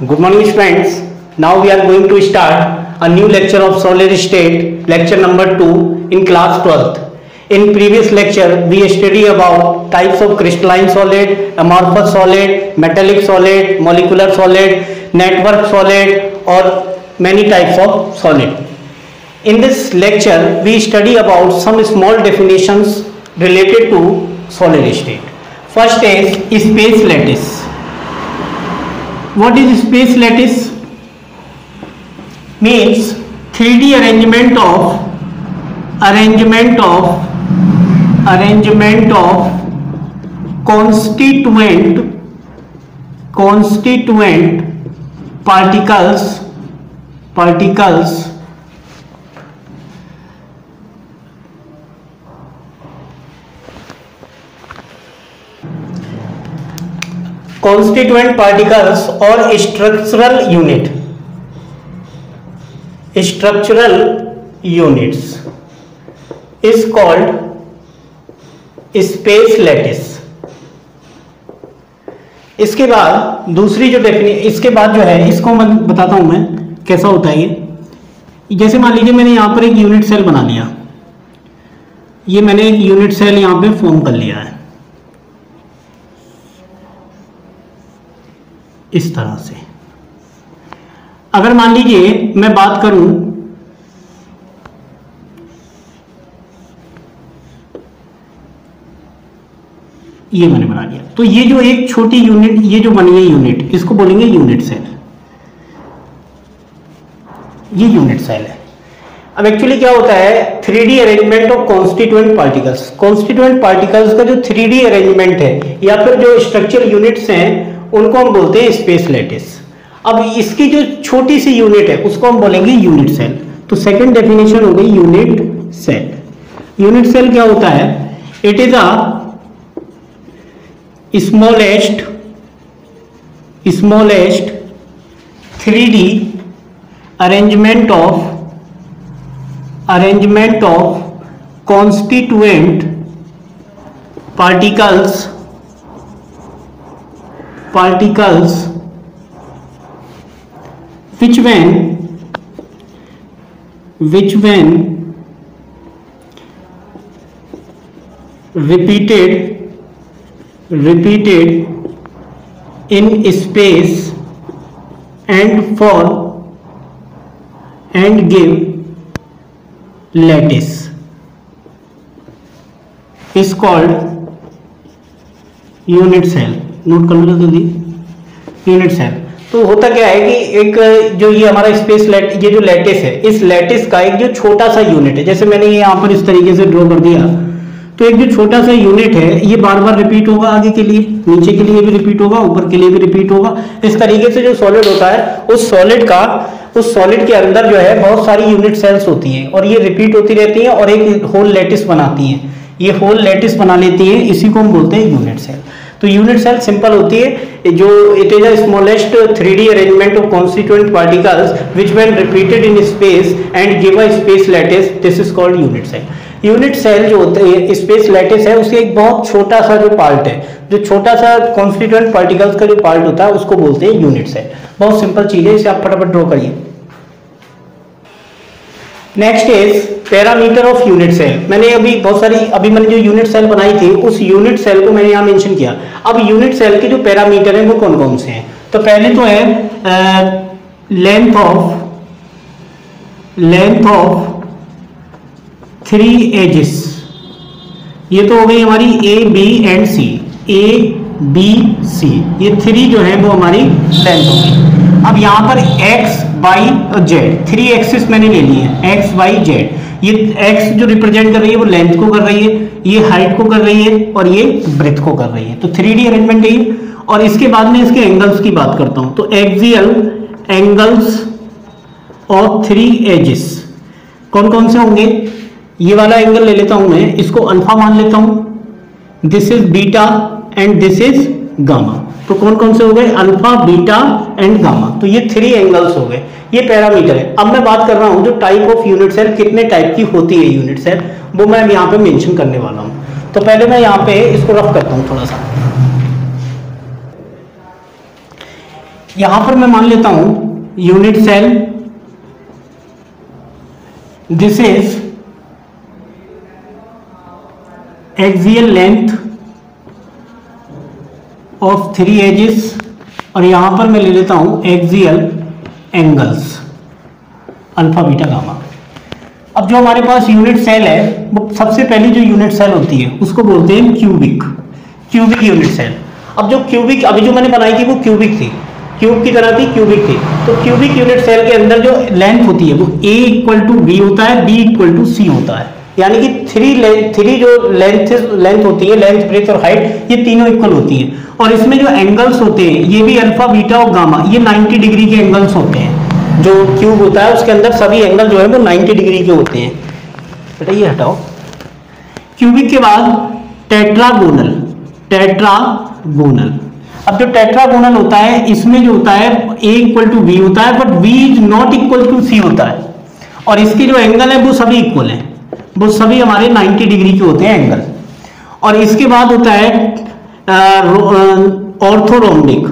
Good morning friends. Now we are going to start a new lecture of solid state, lecture number 2 in class 12th. In previous lecture we studied about types of crystalline solid, amorphous solid, metallic solid, molecular solid, network solid or many types of solid. In this lecture we study about some small definitions related to solid state. First is space lattice. What is space lattice? Means 3D arrangement of constituent particles or structural units is called space lattice. इसके बाद दूसरी जो इसके बाद जो है इसको मैं बताता हूं मैं कैसा होता है ये. जैसे मान लीजिए मैंने यहां पर एक यूनिट सेल बना लिया, ये मैंने एक यूनिट सेल यहां पे फॉर्म कर लिया है इस तरह से. अगर मान लीजिए मैं बात करूं ये मैंने बना लिया, तो ये जो एक छोटी यूनिट ये जो बनी है यूनिट, इसको बोलेंगे यूनिट सेल. ये यूनिट सेल है. अब एक्चुअली क्या होता है 3D arrangement of constituent particles. Constituent particles का जो 3D अरेंजमेंट है या फिर जो स्ट्रक्चरल यूनिट्स हैं उनको हम बोलते हैं स्पेस लैटिस. अब इसकी जो छोटी सी यूनिट है उसको हम बोलेंगे यूनिट सेल. तो सेकंड डेफिनेशन हो गई यूनिट सेल. यूनिट सेल क्या होता है? It is a smallest 3D arrangement of constituent particles which when repeated in space and form and give lattice is called unit cell. Note कर लो जल्दी. Unit cell. तो होता क्या है कि एक जो ये हमारा स्पेस ये जो लैटिस है, इस लैटिस का एक जो छोटा सा यूनिट है, जैसे मैंने ये यहाँ पर इस तरीके से ड्रॉ कर दिया, तो एक जो छोटा सा यूनिट है ये बार बार रिपीट होगा. आगे के लिए, नीचे के लिए भी रिपीट होगा, ऊपर के लिए भी रिपीट होगा. इस तरीके से जो सॉलिड होता है उस सॉलिड के अंदर जो है बहुत सारी यूनिट सेल्स होती हैं और ये रिपीट होती रहती हैं और एक होल लैटिस बनाती हैं. ये होल लैटिस बना लेती है, इसी को हम बोलते हैं यूनिट सेल. तो यूनिट सेल सिंपल होती है जो it is a smallest 3D arrangement of constituent particles which when repeated in space and give a space lattice, this is called unit cell. Unit cell जो होता है space lattice है उसके एक बहुत छोटा सा जो पार्ट है, जो छोटा सा कॉन्स्टिट्यूएंट पार्टिकल्स का जो पार्ट होता है उसको बोलते हैं यूनिट सेल. बहुत सिंपल चीज है, इसे आप फटाफट ड्रॉ करिए. Next is parameter of unit cell. मैंने मैंने जो यूनिट सेल बनाई थी उस यूनिट सेल को मैंने यहाँ मेंशन किया. अब यूनिट सेल के जो पैरामीटर हैं वो कौन कौन से हैं? तो पहले तो है लेंथ ऑफ 3 एजेस. ये तो हो गई हमारी A, B and C. A, B, C ये 3 जो है वो हमारी लेंथ होगी. अब यहाँ पर X, Y और Z 3 एक्सिस मैंने ले ली है. X, Y, Z. ये X जो रिप्रेजेंट कर रही है वो लेंथ को कर रही है, ये हाइट को कर रही है और ये ब्रेथ को कर रही है. तो 3D अरेंजमेंट है. और इसके बाद में इसके एंगल्स की बात करता हूं. तो एक्सियल एंगल्स ऑफ 3 एजेस कौन कौन से होंगे? ये वाला एंगल ले लेता हूं मैं, इसको अल्फा मान लेता हूं. This is beta and this is gamma. तो कौन कौन से हो गए? Alpha, beta and gamma. तो ये 3 एंगल्स हो गए. ये पैरामीटर है. अब मैं बात कर रहा हूं जो टाइप ऑफ यूनिट सेल, कितने टाइप की होती है यूनिट सेल, वो मैं यहाँ पे मेंशन करने वाला हूं. तो पहले मैं यहाँ पे इसको रफ करता हूं थोड़ा सा. यहां पर मैं मान लेता हूं unit cell, this is axial length of 3 axes, और यहां पर मैं ले लेता हूं axial angles alpha beta gamma. अब जो हमारे पास यूनिट सेल है, वो सबसे पहली जो यूनिट सेल होती है उसको बोलते हैं क्यूबिक यूनिट सेल। अब जो क्यूबिक अभी जो मैंने बनाई थी वो क्यूबिक थी, क्यूब की तरह थी, क्यूबिक थी। तो क्यूबिक यूनिट सेल के अंदर जो लेंथ होती है वो A = B होता है, B = C होता है, यानी कि थ्री जो लेंथ होती है, लेंथ ब्रेथ और हाइट, ये तीनों इक्वल होती है। और इसमें जो एंगल्स होते हैं ये भी अल्फा बीटा और गामा, ये 90 डिग्री के एंगल्स होते हैं। जो क्यूब होता है उसके अंदर सभी एंगल जो है वो 90 डिग्री के होते हैं। बेटा ये हटाओ। क्यूबिक के बाद टेट्रागोनल। अब जो टेट्रागोनल होता है इसमें जो होता है A = B होता है, बट B ≠ C होता है, और इसके जो एंगल है वो सभी इक्वल हैं, वो सभी हमारे 90 डिग्री के होते हैं एंगल। और इसके बाद होता है ऑर्थोरोम्बिक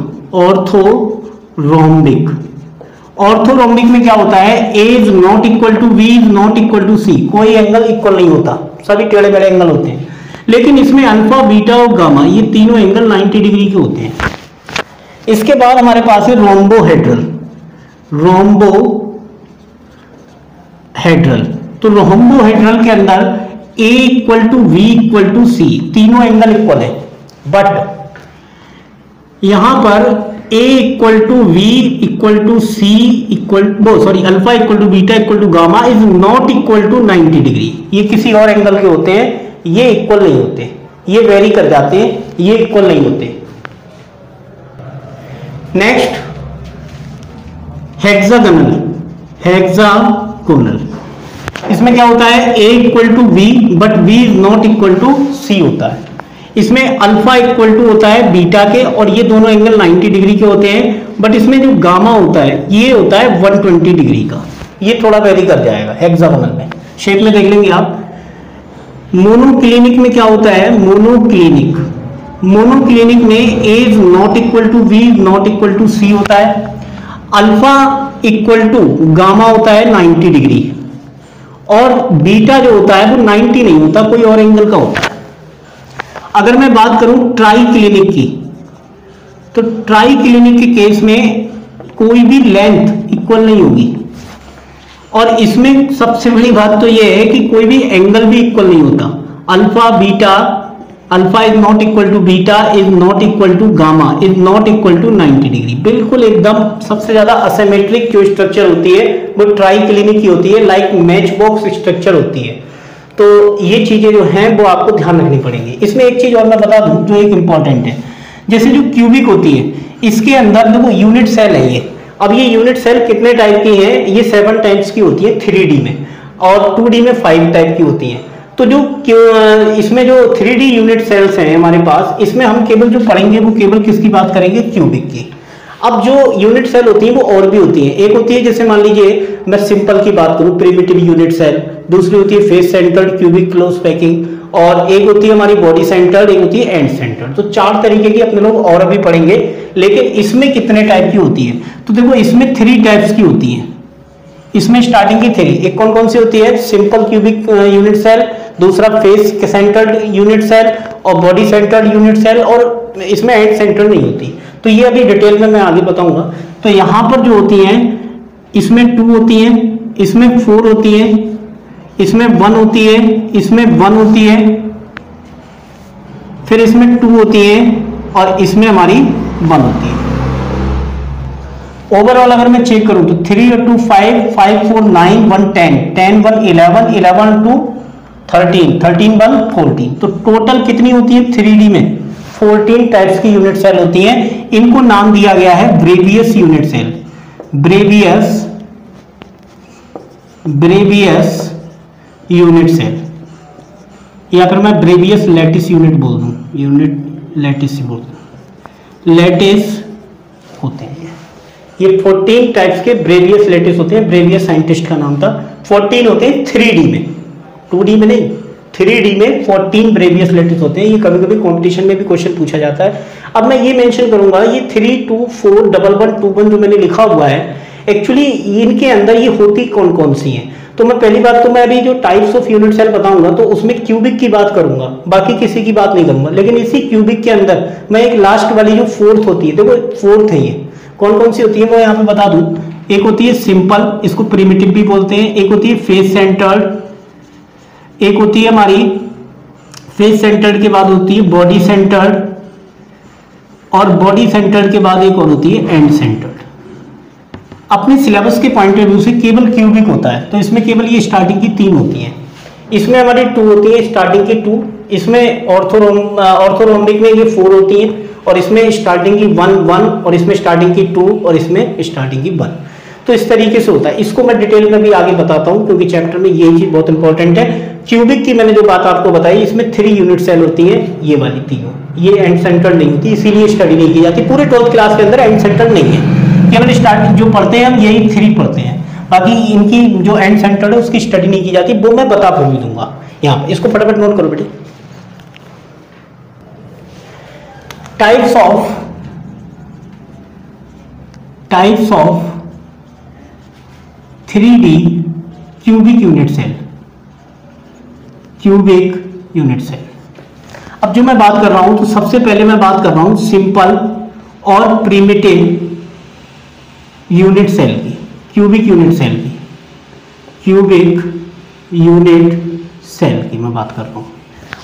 में क्या होता है, A ≠ B ≠ C, कोई एंगल इक्वल नहीं होता, सभी टेढ़े मेढ़े एंगल होते हैं। लेकिन इसमें अल्फा बीटा और गामा ये तीनों एंगल 90 डिग्री के होते हैं। इसके बाद हमारे पास है रोम्बोहेड्रल। तो रोम्बोहेड्रल के अंदर A = V = C, तीनों एंगल इक्वल है, बट यहां पर A = V = C alpha = beta = gamma is not equal to 90 degree. ये किसी और एंगल के होते हैं, ये इक्वल नहीं होते, ये वेरी कर जाते हैं, ये इक्वल नहीं होते। Next hexagonal. इसमें क्या होता है, A = V but V ≠ C होता है। इसमें अल्फा इक्वल टू होता है बीटा के, और ये दोनों एंगल 90 डिग्री के होते हैं, बट इसमें जो गामा होता है ये होता है 120 डिग्री का, ये थोड़ा वेरी कर जाएगा हेक्सागोनल में। शेप में देख लेंगे आप। मोनोक्लिनिक में क्या होता है, मोनोक्लिनिक में A ≠ V ≠ C होता है, अल्फा इक्वल टू गामा होता है 90 डिग्री, और बीटा जो होता है वो 90 नहीं होता, कोई और एंगल का होता है। अगर मैं बात करूं ट्राइक्लिनिक की, तो ट्राइक्लिनिक के केस में कोई भी लेंथ इक्वल नहीं होगी, और इसमें सबसे बड़ी बात तो यह है कि कोई भी एंगल भी इक्वल नहीं होता। Alpha is not equal to beta is not equal to gamma is not equal to 90 degree. बिल्कुल एकदम सबसे ज्यादा असिमेट्रिक जो स्ट्रक्चर होती है वो ट्राइक्लिनिक की होती है, लाइक मैच बॉक्स स्ट्रक्चर होती है। तो ये चीजें जो हैं वो आपको ध्यान रखनी पड़ेंगी। इसमें एक चीज और मैं बता दूं जो एक इंपॉर्टेंट है, जैसे जो क्यूबिक होती है इसके अंदर देखो यूनिट सेल है ये। अब ये यूनिट सेल कितने टाइप की है, ये 7 टाइप्स की होती है 3D में, और 2D में 5 टाइप की होती है। तो जो इसमें जो 3D यूनिट सेल्स हैं हमारे पास, इसमें हम केवल जो पढ़ेंगे वो केवल किसकी बात करेंगे, क्यूबिक की। अब जो यूनिट सेल होती है वो और भी होती है। एक होती है जैसे मान लीजिए मैं सिंपल की बात करूं, प्रिमिटिव यूनिट सेल। दूसरी होती है face centred cubic close packing, और एक होती है हमारी बॉडी सेंटर्ड, एक होती है एंड सेंटर्ड। तो 4 तरीके की अपने लोग और भी पढ़ेंगे। लेकिन इसमें कितने टाइप की होती है, तो देखो इसमें 3 टाइप्स की होती है। इसमें स्टार्टिंग की 3, एक कौन कौन सी होती है, सिंपल क्यूबिक यूनिट सेल, दूसरा फेस सेंटर्ड यूनिट सेल, और बॉडी सेंटर्ड यूनिट सेल, और इसमें एंड सेंटर्ड नहीं होती। तो ये अभी डिटेल में मैं आगे बताऊंगा। तो यहां पर जो होती हैं, इसमें 2 होती हैं, इसमें 4 होती है, इसमें 1 होती है, इसमें 1 होती है, फिर इसमें 2 होती है, और इसमें हमारी 1 होती है। ओवरऑल अगर मैं चेक करूं तो 3 और 2 5, 5 4 9, 1 10, 10 1 11, 11 2 13, 13 1 14। तो टोटल कितनी होती है 3D में 14 टाइप्स की यूनिट सेल होती हैं। इनको नाम दिया गया है Bravais unit cell, Bravais unit cell, या फिर मैं ब्रेवियस लैटिस यूनिट बोल दूं, यूनिट लैटिस बोल दूं, लैटिस होते हैं ये 14 टाइप्स के ब्रेवियस लैटिस होते हैं। ब्रेवियस साइंटिस्ट का नाम था। 14 होते हैं 3D में, 2D में नहीं, 3D में 14 ब्रेवियस लैटिस होते हैं। ये कभी कभी कंपटीशन में भी क्वेश्चन पूछा जाता है। अब मैं ये मेंशन करूंगा ये 3 2 4 1 1 2 1 जो मैंने लिखा हुआ है, एक्चुअली इनके अंदर ये होती कौन कौन सी हैं। तो मैं पहली बात तो मैं अभी जो टाइप्स ऑफ यूनिट सेल बताऊंगा तो उसमें क्यूबिक की बात करूंगा, बाकी किसी की बात नहीं करूंगा। लेकिन इसी क्यूबिक के अंदर मैं एक लास्ट वाली जो फोर्थ होती है, देखो फोर्थ है, ये कौन कौन सी होती है वो यहाँ पे बता दूं। एक होती है सिंपल, इसको प्रिमिटिव भी बोलते हैं। एक होती है फेस सेंटर्ड, एक होती है हमारी फेस सेंटर्ड के बाद होती है बॉडी सेंटर्ड, और बॉडी सेंटर्ड के बाद एक और होती है एंड सेंटर्ड। अपने सिलेबस के पॉइंट ऑफ व्यू से केवल क्यूबिक होता है, तो इसमें केवल ये स्टार्टिंग की 3 होती हैं। इसमें हमारी 2 होती है स्टार्टिंग की 2, इसमें ऑर्थोरोम्बिक में ये 4 होती हैं, और इसमें स्टार्टिंग की 1 1, और इसमें स्टार्टिंग की 2, और इसमें स्टार्टिंग की 1। तो इस तरीके से होता है। इसको मैं डिटेल में भी आगे बताता हूँ क्योंकि चैप्टर में ये चीज बहुत इंपॉर्टेंट है। क्यूबिक की मैंने जो बात आपको बताई, इसमें 3 यूनिट सेल होती है, ये वाली 3, ये एंड सेंटर नहीं होती, इसीलिए स्टडी नहीं की जाती। पूरे 12th क्लास के अंदर एंड सेंटर नहीं है, केवल स्टार्टिंग जो पढ़ते हैं हम यही 3 पढ़ते हैं, बाकी इनकी जो एंड सेंटर है उसकी स्टडी नहीं की जाती, वो मैं बता भी दूंगा यहाँ पे। इसको फटाफट नोट करो बेटे। Types of 3D cubic unit cell, cubic unit cell. अब जो मैं बात कर रहा हूं तो सबसे पहले मैं बात कर रहा हूं सिंपल और प्रिमिटिव यूनिट सेल की, क्यूबिक यूनिट सेल की, क्यूबिक यूनिट सेल की मैं बात कर रहा हूं।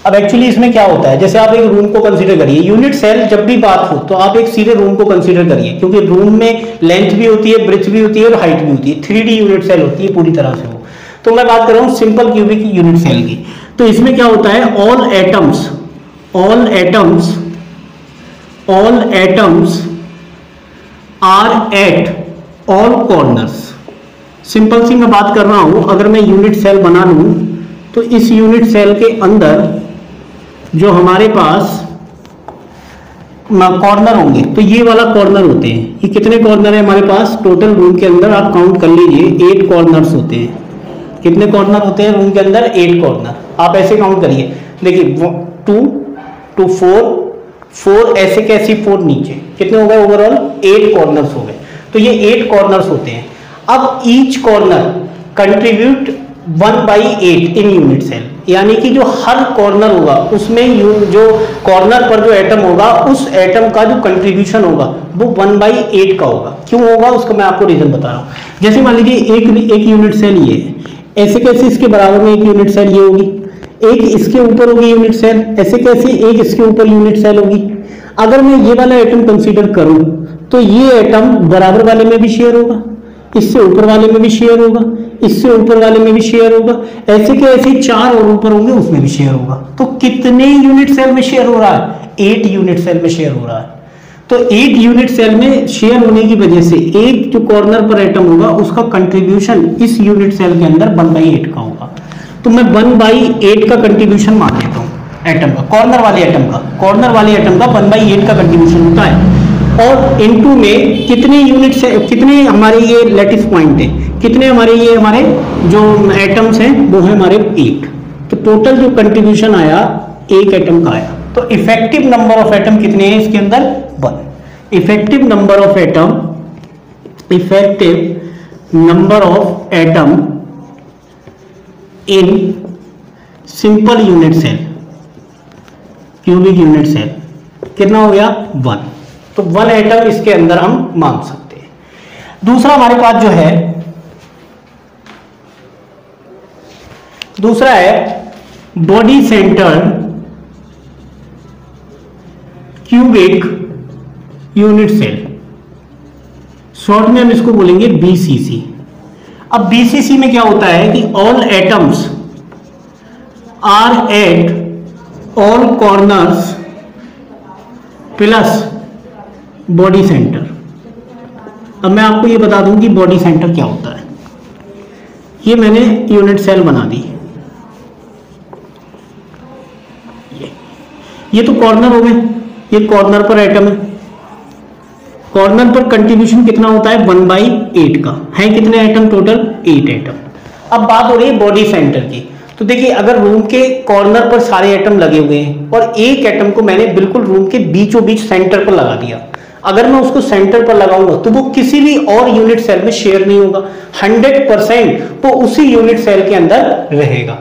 अब एक्चुअली इसमें क्या होता है, जैसे आप एक रूम को कंसीडर करिए, यूनिट सेल जब भी बात हो तो आप एक सीधे रूम को कंसीडर करिए, क्योंकि रूम में लेंथ भी होती है, ब्रेड्थ भी होती है और हाइट भी होती है। 3D यूनिट सेल होती है पूरी तरह से वो। तो मैं बात कर रहा हूं सिंपल क्यूबिक यूनिट सेल की। तो इसमें क्या होता है, all atoms are at all corners. Simple सी मैं बात कर रहा हूं, अगर मैं यूनिट सेल बना लूं तो इस यूनिट सेल के अंदर जो हमारे पास कॉर्नर होंगे, तो ये वाला कॉर्नर होते हैं। ये कितने कॉर्नर है हमारे पास टोटल रूम के अंदर, आप काउंट कर लीजिए, 8 कॉर्नर्स होते हैं। कितने कॉर्नर होते हैं रूम के अंदर, 8 कॉर्नर। आप ऐसे काउंट करिए, देखिए 2 2 4 ऐसे कैसे 4 नीचे, कितने हो गए ओवरऑल 8 कॉर्नर्स हो गए। तो ये 8 कॉर्नर्स होते हैं। अब each corner contribute 1/8 in unit cell, यानी कि जो हर कॉर्नर होगा उसमें जो कॉर्नर पर जो एटम होगा उस एटम का जो कंट्रीब्यूशन होगा वो 1/8 का होगा। क्यों होगा उसका मैं आपको रीजन बता रहा हूँ। जैसे मान लीजिए एक यूनिट सेल ये है, ऐसे कैसे इसके बराबर में एक यूनिट सेल ये होगी, एक इसके ऊपर होगी यूनिट सेल, ऐसे कैसे एक इसके ऊपर यूनिट सेल होगी। अगर मैं ये वाला एटम कंसीडर करूं तो ये एटम बराबर वाले में भी शेयर होगा, इससे ऊपर वाले में भी शेयर होगा, इससे ऊपर वाले में भी शेयर होगा, ऐसे के ऐसे 4 और ऊपर होंगे उसमें भी शेयर होगा। तो कितने यूनिट सेल में शेयर हो रहा है, 8 यूनिट सेल में शेयर हो रहा है। तो 8 यूनिट सेल में शेयर होने की वजह से एक जो कॉर्नर पर एटम होगा उसका कंट्रीब्यूशन इस यूनिट सेल के अंदर 1/8 का होगा। तो मैं 1/8 का कंट्रीब्यूशन मान लेता हूँ एटम का, कॉर्नर वाले एटम का 1/8 का कंट्रीब्यूशन होता है। और इनटू में कितने यूनिट से कितने हमारे ये लैटिस पॉइंट है, कितने हमारे ये हमारे जो एटम्स हैं वो है हमारे 8। तो टोटल जो कंट्रीब्यूशन आया एक एटम का आया। तो इफेक्टिव नंबर ऑफ एटम कितने हैं इसके अंदर, 1। Effective number of atom in simple unit cell, cubic unit cell कितना हो गया, 1। तो 1 एटम इसके अंदर हम मान सकते हैं। दूसरा हमारे पास जो है, दूसरा है body centred cubic unit cell, short में हम इसको बोलेंगे बीसीसी। अब बीसीसी में क्या होता है कि all atoms are at all corners plus body centre. अब मैं आपको ये बता दूं कि बॉडी सेंटर क्या होता है। ये मैंने यूनिट सेल बना दी, ये तो कॉर्नर हो गए, ये कॉर्नर पर एटम है। कॉर्नर पर कंट्रीब्यूशन कितना होता है, 1/8 का है। कितने एटम टोटल, 8 एटम। अब बात हो रही है बॉडी सेंटर की। तो देखिए अगर रूम के कॉर्नर पर सारे एटम लगे हुए हैं और एक एटम को मैंने बिल्कुल रूम के बीचों बीच सेंटर पर लगा दिया, अगर मैं उसको सेंटर पर लगाऊंगा तो वो किसी भी और यूनिट सेल में शेयर नहीं होगा, 100% वो उसी यूनिट सेल के अंदर रहेगा।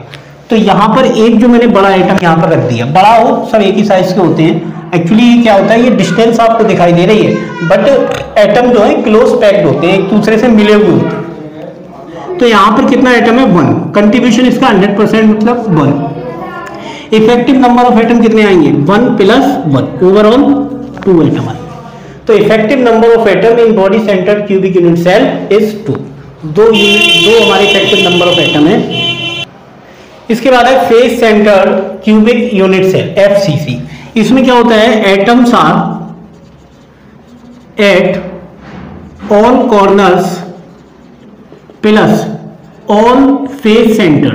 तो यहां पर एक जो मैंने बड़ा एटम यहां पर रख दिया, बड़ा हो सब एक ही साइज के होते हैं, एक्चुअली ये क्या होता है, ये डिस्टेंस आपको दिखाई दे रही है बट एटम जो है क्लोज पैक्ड होते हैं, एक दूसरे से मिले हुए होते हैं। तो यहां पर कितना एटम है, 1, कंट्रीब्यूशन इसका 100% मतलब 1। इफेक्टिव नंबर ऑफ एटम कितने आएंगे, 1 + 1, ओवरऑल 2 एटम आएंगे। तो effective number of atom in body centre cubic unit cell is 2। दो हमारे इफेक्टिव नंबर ऑफ एटम है। इसके बाद है face centre cubic unit cell FCC। इसमें क्या होता है, atoms are at all corners plus all face centre.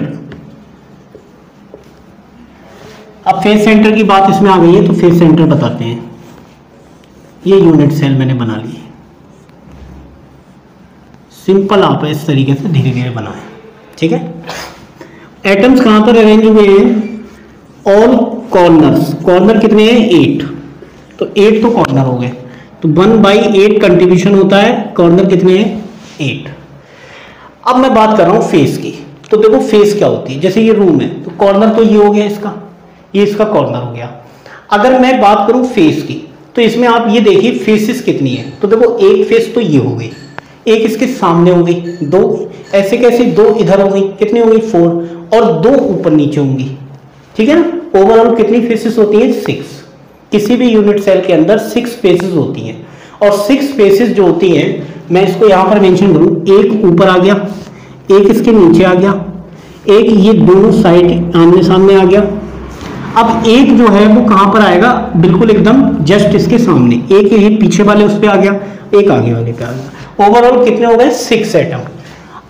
अब फेस सेंटर की बात इसमें आ गई है तो फेस सेंटर बताते हैं। ये यूनिट सेल मैंने बना ली, सिंपल आप इस तरीके से धीरे धीरे बनाएं, ठीक है। एटम्स कहां पर अरेंज हुए हैं, ऑल कॉर्नर्स, कॉर्नर कितने हैं 8, तो 8 तो कॉर्नर हो गए, तो 1/8 कंट्रीब्यूशन होता है, कॉर्नर कितने हैं 8। अब मैं बात कर रहा हूं फेस की, तो देखो फेस क्या होती है, जैसे ये रूम है तो कॉर्नर तो ये हो गया इसका, ये इसका कॉर्नर हो गया। अगर मैं बात करूं फेस की तो इसमें आप ये देखिए फेसेस कितनी है, तो देखो एक फेस तो ये हो गई, एक इसके सामने हो गई, 2 ऐसे कैसे, 2 इधर हो गई, कितनी हो गई 4, और 2 ऊपर नीचे होंगी, ठीक है ना। ओवरऑल कितनी फेसेस होती हैं 6। किसी भी यूनिट सेल के अंदर 6 फेसेस होती हैं, और 6 फेसेस जो होती हैं मैं इसको यहां पर मेंशन करूं, एक ऊपर आ गया, एक इसके नीचे आ गया, एक ये दोनों साइड आमने सामने आ गया। अब एक जो है वो कहां पर आएगा, बिल्कुल एकदम जस्ट इसके सामने, एक ये पीछे वाले उस पे आ गया, एक आगे वाले पे आ गया। ओवरऑल कितने हो गए 6 एटम।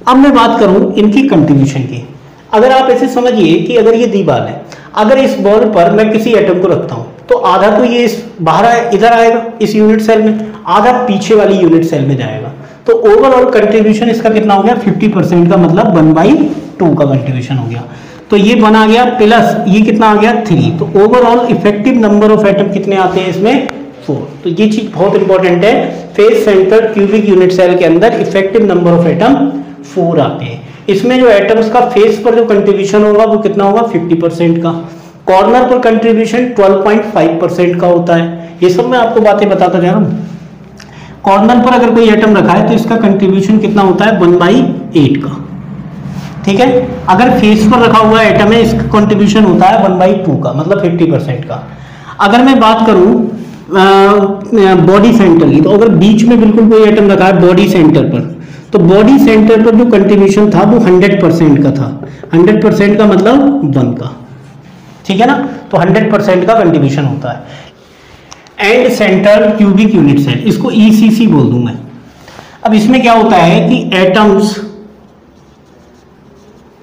अब मैं बात करूं इनकी कंट्रीब्यूशन की, अगर आप ऐसे समझिए कि अगर ये दीवार है, अगर इस बॉल पर मैं किसी एटम को रखता हूं तो आधा तो ये बाहर इधर आएगा इस यूनिट सेल में, आधा पीछे वाली यूनिट सेल में जाएगा। तो ओवरऑल कंट्रीब्यूशन इसका कितना हो गया 50% का, मतलब 1/2 का कंट्रीब्यूशन हो गया। तो ये 1 आ गया, प्लस ये कितना आ गया 3। तो overall effective number of atom कितने आते हैं इसमें 4। तो ये चीज बहुत इंपॉर्टेंट है, face centre cubic unit cell के अंदर इफेक्टिव नंबर ऑफ एटम 4 आते हैं। इसमें जो एटम्स का फेस पर जो कंट्रीब्यूशन होगा वो कितना होगा 50% का, कॉर्नर पर कंट्रीब्यूशन 12.5% का होता है। ये सब मैं आपको बातें बताता जा रहा हूं। कॉर्नर पर अगर कोई एटम रखा है तो इसका कंट्रीब्यूशन कितना होता है 1/8 का, ठीक है। अगर फेस पर रखा हुआ एटम है इसका कंट्रीब्यूशन होता है 1/2 का, मतलब 50% का। अगर मैं बात करूं बॉडी सेंटर की, तो अगर बीच में बिल्कुल कोई एटम रखा है बॉडी सेंटर पर, तो बॉडी सेंटर पर जो कंट्रीब्यूशन था वो 100% का था। 100% का मतलब 1 का, ठीक है ना। तो 100% का कंट्रीब्यूशन होता है। End centre cubic unit cell, इसको ECC बोल दूं मैं। अब इसमें क्या होता है कि atoms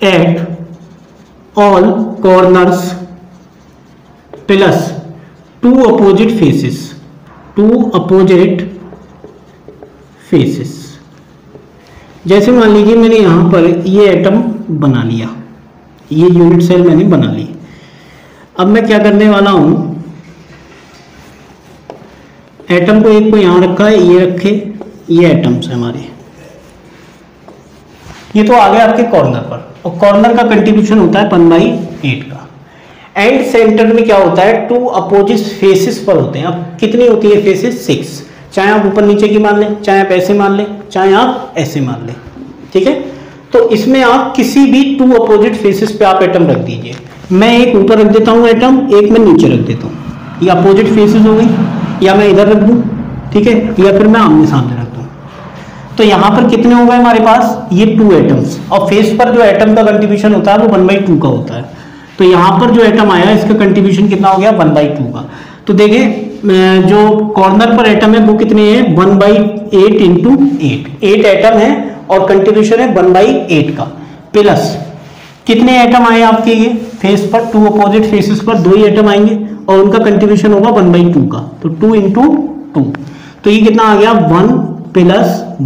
eight all corners plus 2 opposite faces, 2 opposite faces. जैसे मान लीजिए मैंने यहां पर ये एटम बना लिया, ये यूनिट सेल मैंने बना ली। अब मैं क्या करने वाला हूं, एटम को एक को यहां रखा है, ये रखे, ये एटम्स है हमारे, ये तो आ गए आपके कॉर्नर पर, और कॉर्नर का कंट्रीब्यूशन होता है 1/8 का। एंड सेंटर में क्या होता है 2 अपोजिट फेसेस पर होते हैं। अब कितनी होती है फेसेस 6, चाहे आप ऊपर नीचे की मान लें, चाहे आप ऐसे मान लें, चाहे आप ऐसे मान लें, ठीक है। तो इसमें आप किसी भी 2 अपोजिट फेसेस पे आप एटम रख दीजिए। मैं एक ऊपर रख देता हूं एटम, एक मैं नीचे रख देता हूं, ये अपोजिट फेसेस हो गई, या मैं इधर रख दूं, ठीक है, या फिर मैं आमने सामने रख दूं। तो यहां पर कितने हो गए हमारे पास, ये 2 एटम्स, और फेस पर जो एटम का कंट्रीब्यूशन होता है वो 1/2 का होता है। तो यहां पर जो एटम आया इसका कंट्रीब्यूशन कितना हो गया 1/2 का। तो देखें जो कॉर्नर पर एटम है वो कितने हैं 1/8 इंटू 8 एटम है, और कंट्रीब्यूशन है 1/8 का, प्लस कितने एटम आए आपके ये फेस पर, 2 अपोजिट फेसेस पर 2 ही एटम आएंगे, और उनका कंट्रीब्यूशन होगा 1/2 का, तो 2 इंटू 2, तो ये कितना आ गया 1 +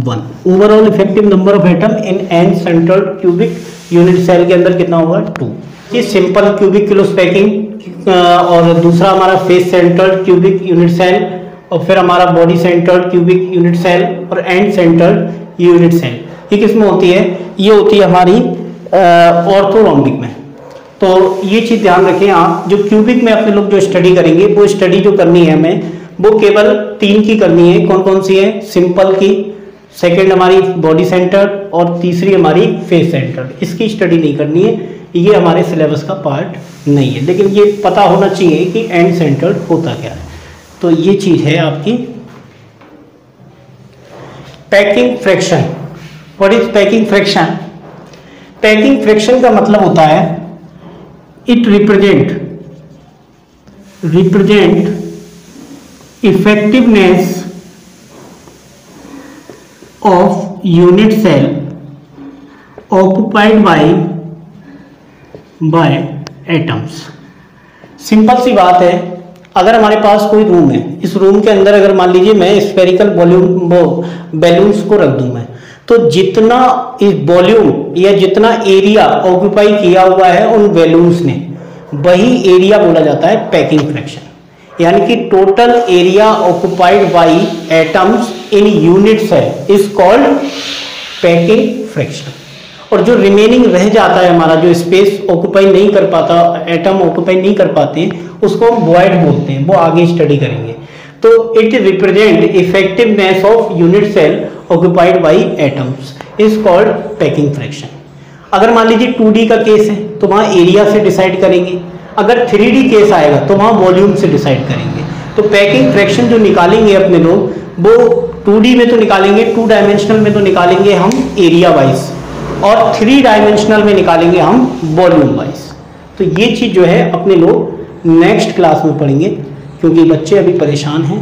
1। Overall effective number of atom in end central cubic unit cell के अंदर कितना होगा 2। ये सिंपल क्यूबिकुलस पैकिंग और दूसरा हमारा face centred cubic unit cell और फिर हमारा body centred cubic unit cell और एंड सेंटर्ड यूनिट सेल। ये किसमें होती है? ये होती है हमारी ऑर्थोरोम्बिक में। तो ये चीज ध्यान रखें आप, जो क्यूबिक में अपने लोग जो स्टडी करेंगे वो स्टडी जो करनी है हमें वो केवल 3 की करनी है। कौन कौन सी है? सिंपल की, सेकंड हमारी बॉडी सेंटर्ड और तीसरी हमारी फेस सेंटर्ड। इसकी स्टडी नहीं करनी है, ये हमारे सिलेबस का पार्ट नहीं है, लेकिन ये पता होना चाहिए कि एंड सेंटर्ड होता क्या है। तो ये चीज है आपकी packing fraction. What is packing fraction? Packing fraction का मतलब होता है it represent effectiveness of unit cell occupied by atoms. Simple सी बात है, अगर हमारे पास कोई रूम है, इस रूम के अंदर अगर मान लीजिए मैं स्फेरिकल बैलून्स को रख दूं मैं, तो जितना इस वॉल्यूम या जितना एरिया ऑक्यूपाई किया हुआ है उन बैलून्स ने, वही एरिया बोला जाता है पैकिंग फ्रैक्शन। यानी कि total area occupied by atoms in unit cell is called packing fraction. और जो रिमेनिंग रह जाता है हमारा, जो स्पेस ऑक्यूपाई नहीं कर पाता, एटम ऑक्यूपाई नहीं कर पाते, उसको हम वॉइड बोलते हैं, वो आगे स्टडी करेंगे। तो it represent effectiveness of unit cell occupied by atoms is called packing fraction. अगर मान लीजिए 2D का केस है तो वहां एरिया से डिसाइड करेंगे, अगर 3D केस आएगा तो वहां वॉल्यूम से डिसाइड करेंगे। तो पैकिंग फ्रैक्शन जो निकालेंगे अपने लोग वो 2D में तो निकालेंगे, 2 डायमेंशनल में तो निकालेंगे हम एरिया वाइज, और 3 डायमेंशनल में निकालेंगे हम वॉल्यूम वाइज। तो ये चीज जो है अपने लोग नेक्स्ट क्लास में पढ़ेंगे, क्योंकि बच्चे अभी परेशान हैं।